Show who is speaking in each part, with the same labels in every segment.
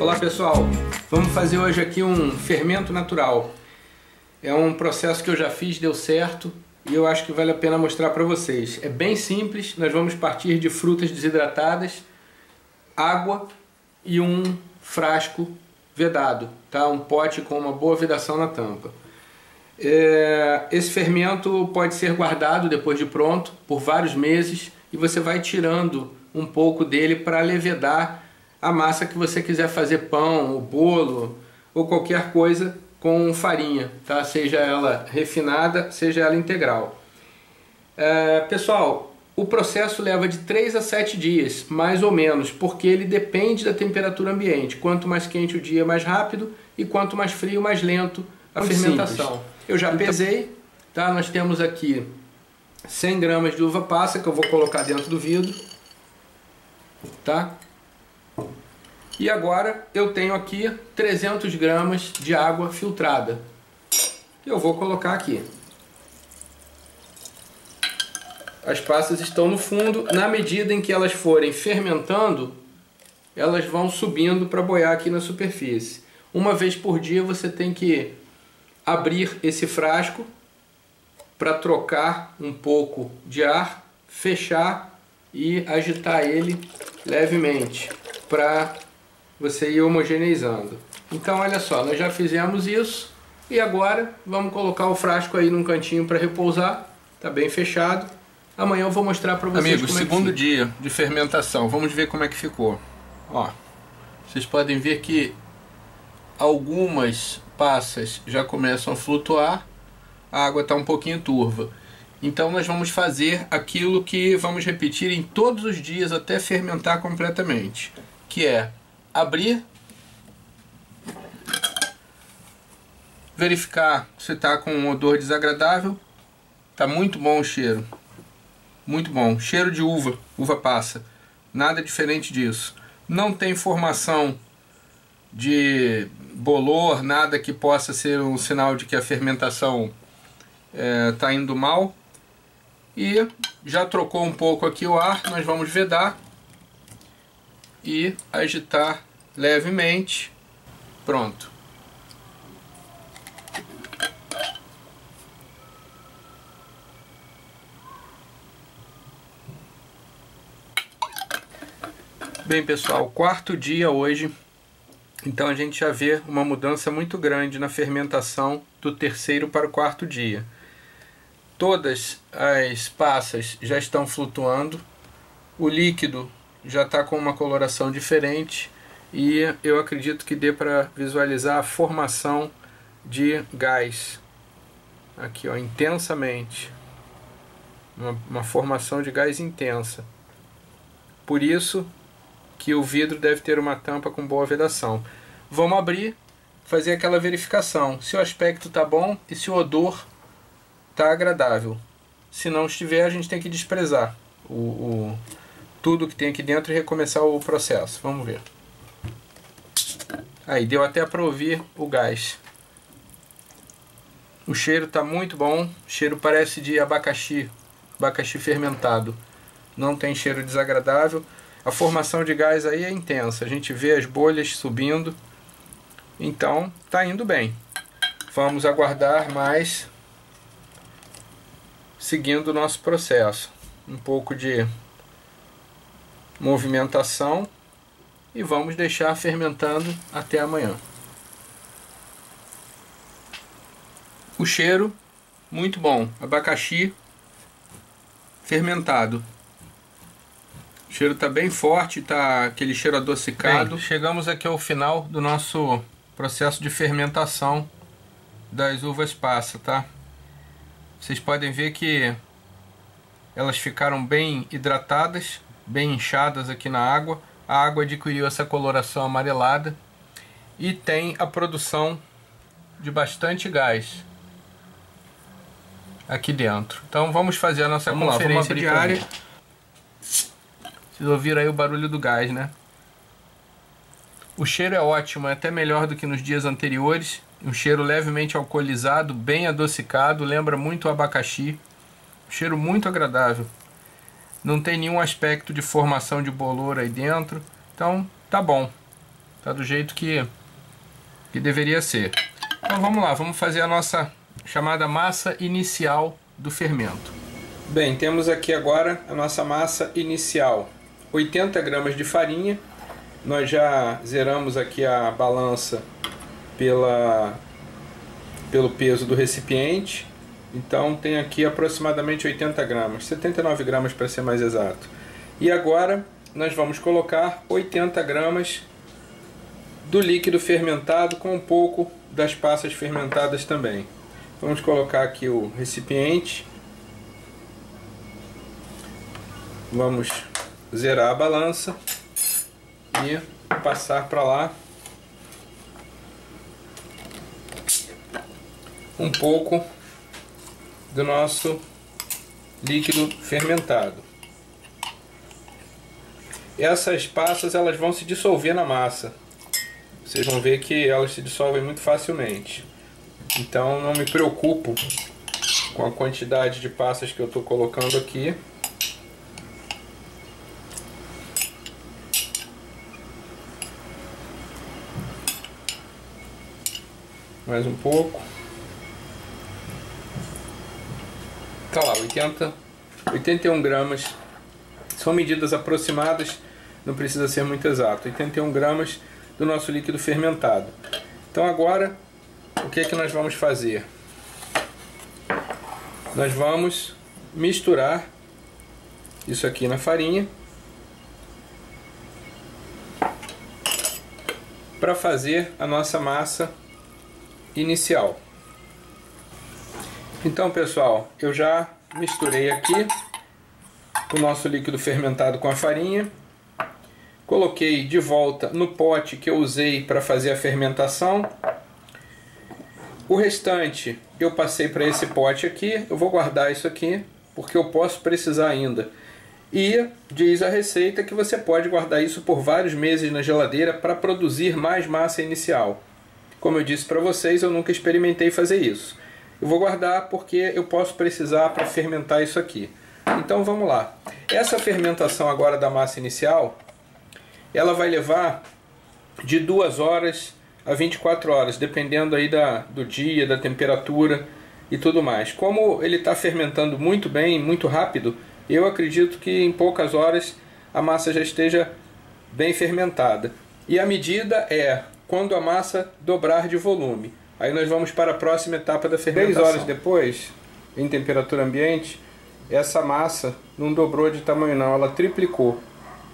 Speaker 1: Olá pessoal, vamos fazer hoje aqui um fermento natural. É um processo que eu já fiz, deu certo e eu acho que vale a pena mostrar para vocês. É bem simples, nós vamos partir de frutas desidratadas, água e um frasco vedado, tá? Um pote com uma boa vedação na tampa. Esse fermento pode ser guardado depois de pronto por vários meses e você vai tirando um pouco dele para levedar a massa que você quiser fazer, pão, ou bolo ou qualquer coisa com farinha, tá? Seja ela refinada, seja ela integral. Pessoal, o processo leva de 3 a 7 dias, mais ou menos, porque ele depende da temperatura ambiente. Quanto mais quente o dia, mais rápido, e quanto mais frio, mais lento a fermentação. Simples. Eu já pesei, tá? Nós temos aqui 100 gramas de uva passa que eu vou colocar dentro do vidro, tá? E agora eu tenho aqui 300 gramas de água filtrada. Eu vou colocar aqui. As passas estão no fundo. Na medida em que elas forem fermentando, elas vão subindo para boiar aqui na superfície. Uma vez por dia você tem que abrir esse frasco para trocar um pouco de ar, fechar e agitar ele levemente para você ir homogeneizando. Então olha só, nós já fizemos isso e agora vamos colocar o frasco aí num cantinho para repousar. Tá bem fechado. Amanhã eu vou mostrar para vocês. Amigos, como é que segundo dia de fermentação, vamos ver como é que ficou. Ó, vocês podem ver que algumas passas já começam a flutuar, a água está um pouquinho turva. Então nós vamos fazer aquilo que vamos repetir em todos os dias até fermentar completamente, que é abrir, verificar se está com um odor desagradável. Tá muito bom o cheiro, muito bom, cheiro de uva passa, nada diferente disso. Não tem formação de bolor, nada que possa ser um sinal de que a fermentação está indo mal. E já trocou um pouco aqui o ar, nós vamos vedar e agitar levemente. Pronto. Bem pessoal, quarto dia hoje, então a gente já vê uma mudança muito grande na fermentação do terceiro para o quarto dia. Todas as passas já estão flutuando, o líquido já está com uma coloração diferente e eu acredito que dê para visualizar a formação de gás. Aqui ó, intensamente. Uma formação de gás intensa. Por isso que o vidro deve ter uma tampa com boa vedação. Vamos abrir, fazer aquela verificação. Se o aspecto está bom e se o odor está agradável. Se não estiver, a gente tem que desprezar tudo que tem aqui dentro e recomeçar o processo. Vamos ver. Aí, deu até para ouvir o gás. O cheiro está muito bom. O cheiro parece de abacaxi fermentado. Não tem cheiro desagradável. A formação de gás aí é intensa. A gente vê as bolhas subindo. Então, está indo bem. Vamos aguardar mais, seguindo o nosso processo. Um pouco de movimentação e vamos deixar fermentando até amanhã. O cheiro muito bom, abacaxi fermentado. O cheiro está bem forte, está aquele cheiro adocicado. Bem, chegamos aqui ao final do nosso processo de fermentação das uvas passa, tá? Vocês podem ver que elas ficaram bem hidratadas, bem inchadas aqui na água. A água adquiriu essa coloração amarelada e tem a produção de bastante gás aqui dentro. Então vamos fazer a nossa conferência diária. Vocês ouviram aí o barulho do gás, né? O cheiro é ótimo, é até melhor do que nos dias anteriores. Um cheiro levemente alcoolizado, bem adocicado, lembra muito o abacaxi. Um cheiro muito agradável. Não tem nenhum aspecto de formação de bolor aí dentro. Então, tá bom. Tá do jeito que deveria ser. Então vamos lá, vamos fazer a nossa chamada massa inicial do fermento. Bem, temos aqui agora a nossa massa inicial. 80 gramas de farinha. Nós já zeramos aqui a balança pelo peso do recipiente. Então tem aqui aproximadamente 80 gramas, 79 gramas para ser mais exato. E agora nós vamos colocar 80 gramas do líquido fermentado com um pouco das passas fermentadas também. Vamos colocar aqui o recipiente. Vamos zerar a balança e passar para lá um pouco do nosso líquido fermentado. Essas passas elas vão se dissolver na massa. Vocês vão ver que elas se dissolvem muito facilmente. Então não me preocupo com a quantidade de passas que eu estou colocando aqui. Mais um pouco. Tá lá, 81 gramas. São medidas aproximadas, não precisa ser muito exato. 81 gramas do nosso líquido fermentado. Então agora, o que é que nós vamos fazer? Nós vamos misturar isso aqui na farinha para fazer a nossa massa inicial. Então, pessoal, eu já misturei aqui o nosso líquido fermentado com a farinha. Coloquei de volta no pote que eu usei para fazer a fermentação. O restante eu passei para esse pote aqui. Eu vou guardar isso aqui porque eu posso precisar ainda. E diz a receita que você pode guardar isso por vários meses na geladeira para produzir mais massa inicial. Como eu disse para vocês, eu nunca experimentei fazer isso. Eu vou guardar porque eu posso precisar para fermentar isso aqui. Então vamos lá. Essa fermentação agora da massa inicial, ela vai levar de 2 horas a 24 horas, dependendo aí do dia, da temperatura e tudo mais. Como ele está fermentando muito bem, muito rápido, eu acredito que em poucas horas a massa já esteja bem fermentada. E a medida é quando a massa dobrar de volume. Aí nós vamos para a próxima etapa da fermentação. 3 horas depois, em temperatura ambiente, essa massa não dobrou de tamanho não, ela triplicou.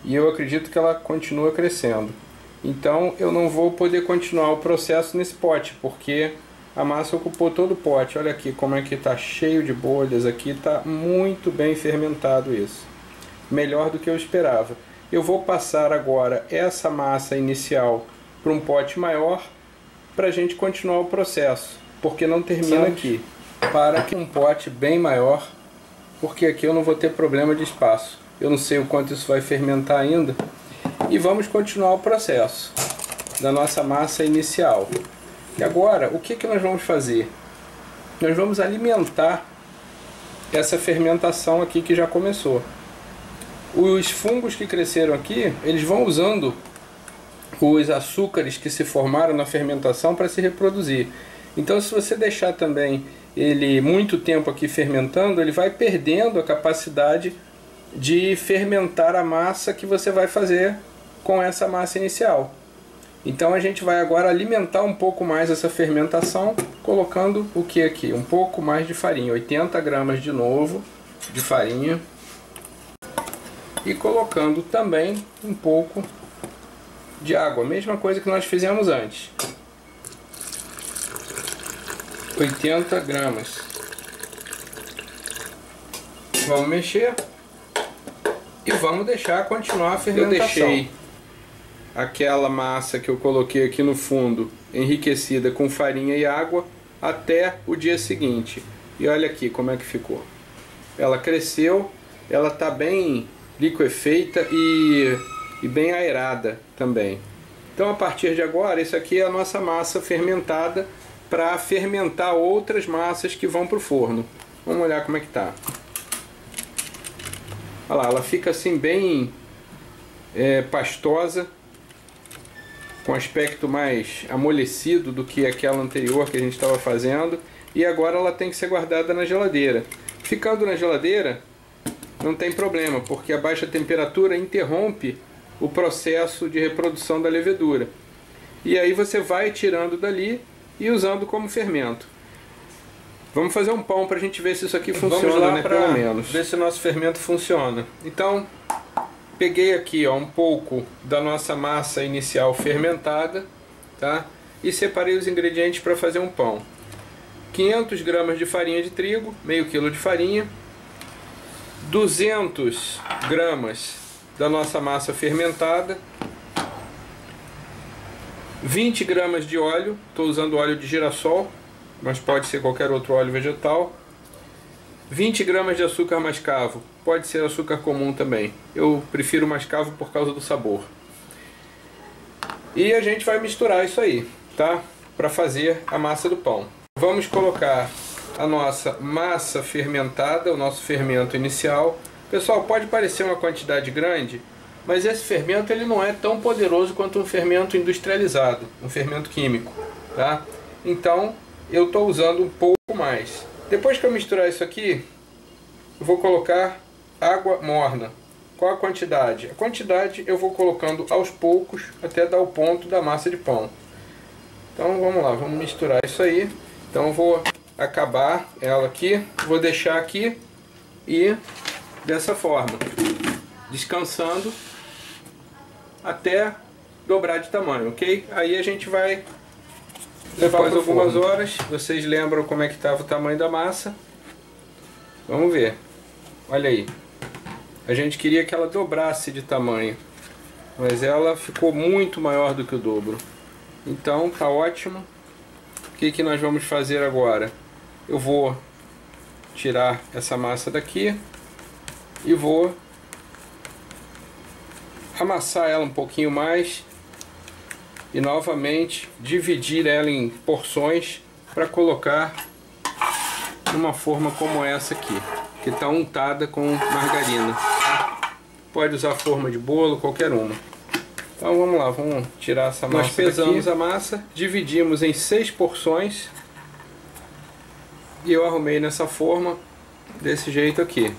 Speaker 1: E eu acredito que ela continua crescendo. Então eu não vou poder continuar o processo nesse pote, porque a massa ocupou todo o pote. Olha aqui como é que está cheio de bolhas aqui, está muito bem fermentado isso. Melhor do que eu esperava. Eu vou passar agora essa massa inicial para um pote maior para a gente continuar o processo, porque não termina aqui. Para um pote bem maior, porque aqui eu não vou ter problema de espaço. Eu não sei o quanto isso vai fermentar ainda. E vamos continuar o processo da nossa massa inicial. E agora, o que nós vamos fazer? Nós vamos alimentar essa fermentação aqui que já começou. Os fungos que cresceram aqui, eles vão usando os açúcares que se formaram na fermentação para se reproduzir. Então, se você deixar também ele muito tempo aqui fermentando, ele vai perdendo a capacidade de fermentar a massa que você vai fazer com essa massa inicial. Então a gente vai agora alimentar um pouco mais essa fermentação, colocando o que aqui? Um pouco mais de farinha, 80 gramas de novo de farinha. E colocando também um pouco de água, mesma coisa que nós fizemos antes. 80 gramas. Vamos mexer e vamos deixar continuar a fermentação. Eu deixei aquela massa que eu coloquei aqui no fundo enriquecida com farinha e água até o dia seguinte. E olha aqui como é que ficou. Ela cresceu, ela está bem liquefeita e bem aerada também. Então a partir de agora, isso aqui é a nossa massa fermentada para fermentar outras massas que vão para o forno. Vamos olhar como é que está. Olha lá, ela fica assim bem pastosa. com aspecto mais amolecido do que aquela anterior que a gente estava fazendo, e agora ela tem que ser guardada na geladeira. Ficando na geladeira não tem problema, porque a baixa temperatura interrompe o processo de reprodução da levedura. E aí você vai tirando dali e usando como fermento. Vamos fazer um pão para a gente ver se isso aqui funciona. Vamos lá, né, pelo menos ver se o nosso fermento funciona. Então, peguei aqui, ó, um pouco da nossa massa inicial fermentada, tá? E separei os ingredientes para fazer um pão. 500 gramas de farinha de trigo, meio quilo de farinha, 200 gramas da nossa massa fermentada, 20 gramas de óleo, estou usando óleo de girassol, mas pode ser qualquer outro óleo vegetal, 20 gramas de açúcar mascavo, pode ser açúcar comum também, eu prefiro mascavo por causa do sabor. E a gente vai misturar isso aí, tá? Para fazer a massa do pão. Vamos colocar a nossa massa fermentada, o nosso fermento inicial. Pessoal, pode parecer uma quantidade grande, mas esse fermento ele não é tão poderoso quanto um fermento industrializado, um fermento químico, tá? Então eu estou usando um pouco mais. Depois que eu misturar isso aqui, eu vou colocar água morna. Qual a quantidade? A quantidade eu vou colocando aos poucos até dar o ponto da massa de pão. Então vamos lá, vamos misturar isso aí. Então eu vou acabar ela aqui, vou deixar aqui e dessa forma, descansando até dobrar de tamanho, ok? Aí a gente vai levar mais algumas horas. Vocês lembram como é que estava o tamanho da massa? Vamos ver. Olha aí. A gente queria que ela dobrasse de tamanho, mas ela ficou muito maior do que o dobro. Então tá ótimo. O que nós vamos fazer agora? Eu vou tirar essa massa daqui e vou amassar ela um pouquinho mais e novamente dividir ela em porções para colocar numa forma como essa aqui, que está untada com margarina. Pode usar forma de bolo, qualquer uma. Então vamos lá, vamos tirar essa massa. Nós pesamos daqui a massa, dividimos em 6 porções e eu arrumei nessa forma, desse jeito aqui.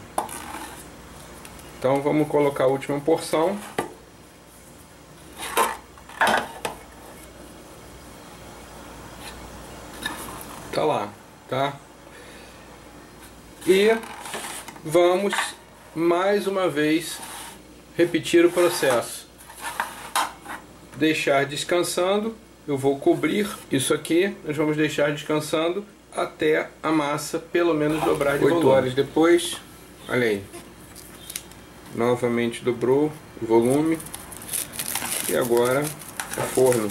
Speaker 1: Então vamos colocar a última porção. Tá lá, tá? E vamos mais uma vez repetir o processo. Deixar descansando, eu vou cobrir isso aqui, nós vamos deixar descansando até a massa pelo menos dobrar de volume. 8 horas depois, olha aí, novamente dobrou o volume e agora é forno.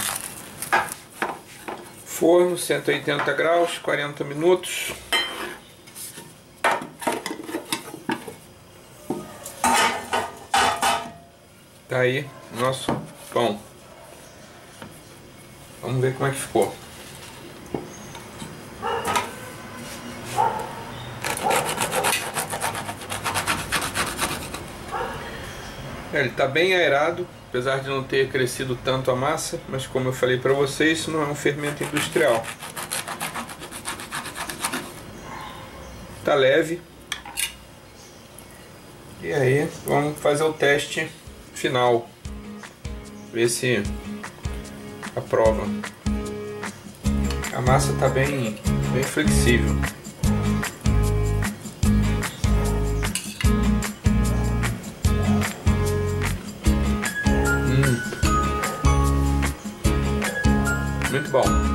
Speaker 1: Forno 180 graus, 40 minutos. Tá aí nosso pão. Vamos ver como é que ficou. Ele está bem aerado, apesar de não ter crescido tanto a massa, mas como eu falei para vocês, isso não é um fermento industrial. Tá leve. E aí, vamos fazer o teste final. Ver se aprova. A massa tá bem flexível. Muito bom.